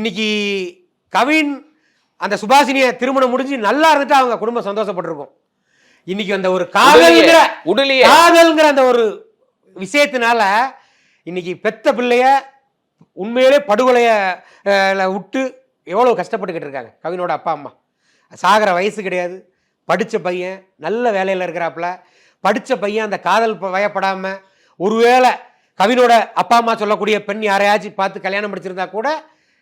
இன்னைக்கு கவின் அந்த சுபாஷினிய திருமணம் முடிஞ்சு நல்லா இருந்துட்டு அவங்க குடும்பம் சந்தோஷப்பட்டிருக்கும். இன்னைக்கு அந்த ஒரு காதல்ங்கிற அந்த ஒரு விஷயத்தினால இன்னைக்கு பெத்த பிள்ளைய உண்மையிலே படுகொலைய விட்டு எவ்வளவு கஷ்டப்பட்டுக்கிட்டு இருக்காங்க. கவினோட அப்பா அம்மா சாகிற வயசு கிடையாது, படித்த பையன் நல்ல வேலையில் இருக்கிறாப்புல, படித்த பையன் அந்த காதல் வயப்படாம ஒருவேளை கவினோட அப்பா அம்மா சொல்லக்கூடிய பெண் யாரையாச்சும் பார்த்து கல்யாணம் முடிச்சிருந்தா கூட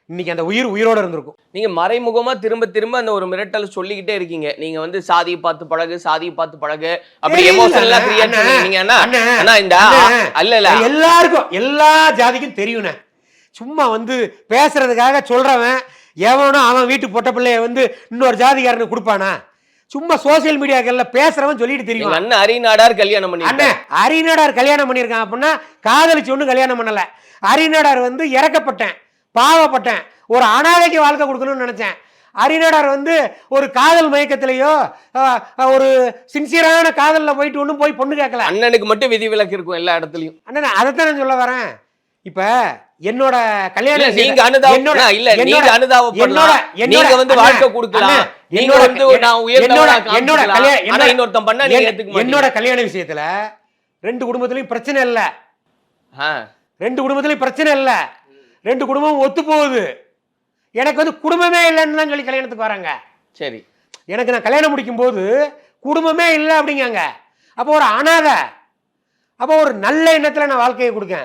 இன்னைக்கு அந்த உயிரோட இருந்திருக்கும். நீங்க மறைமுகமா திரும்ப திரும்ப அந்த ஒரு மிரட்டல் சொல்லிக்கிட்டே இருக்கீங்க. நீங்க வந்து சாதியை பார்த்து பழகு அப்படி எமோஷனலா கிரியேட் பண்ணீங்க. அண்ணா இந்த இல்ல எல்லாருக்கும் எல்லா ஜாதிக்கும் தெரியும்ண்ணே. சும்மா வந்து பேசுறதுக்காக சொல்றவன் எவனோ அவன் வீட்டு பொட்ட பிள்ளைய வந்து இன்னொரு ஜாதிகாரனுக்கு கொடுப்பானா? சும்மா சோசியல் மீடியாக்கள்ல பேசுறவன் சொல்லிட்டு தெரியும். அண்ணன் அரிநாடார் கல்யாணம் பண்ணி அரிநாடார் கல்யாணம் பண்ணியிருக்கான் அப்படின்னா காதலிச்சு ஒன்றும் கல்யாணம் பண்ணல. அரிநாடார் வந்து இறக்கப்பட்டேன், பாவப்பட்டேன், ஒரு அனாதைக்கு வாழ்க்கை கொடுக்கணும்னு நினைச்சேன். அரிநாடார் வந்து ஒரு காதல் மயக்கத்திலேயோ ஒரு சின்சியரான காதல்ல போயிட்டு ஒன்றும் போய் பொண்ணு கேட்கல. அண்ணனுக்கு மட்டும் விதிவிலக்கு இருக்கும் எல்லா இடத்துலையும். அண்ணன் அதைத்தான் நான் சொல்ல வரேன். இப்ப என்னோட கல்யாணம் நீங்க அனுதாபப்படலாம், இல்ல நீங்க அனுதாபப்படலாம், நீங்க வந்து வாழ்க்கை கொடுக்கலாம், நீங்க வந்து நான் உயர்ந்தவனா காமிக்கலாம். ஆனா இன்னொருத்தன் பண்ணா நீங்க ஏத்துக்க மாட்டீங்க. என்னோட கல்யாண விஷயத்துல ரெண்டு குடும்பத்திலயும் பிரச்சனை இல்ல, ரெண்டு குடும்பத்திலயும் பிரச்சனை இல்ல, ரெண்டு குடும்பமும் ஒத்து போகுது. எனக்கு வந்து குடும்பமே இல்லைன்னு தான் சொல்லி கல்யாணத்துக்கு வராங்க. சரி, எனக்கு நான் கல்யாணம் முடிக்கும் போது குடும்பமே இல்லை அப்படிங்காங்க. அப்போ ஒரு அனாதை, அப்போ ஒரு நல்ல எண்ணத்துல நான் வாழ்க்கையை கொடுக்கேன்.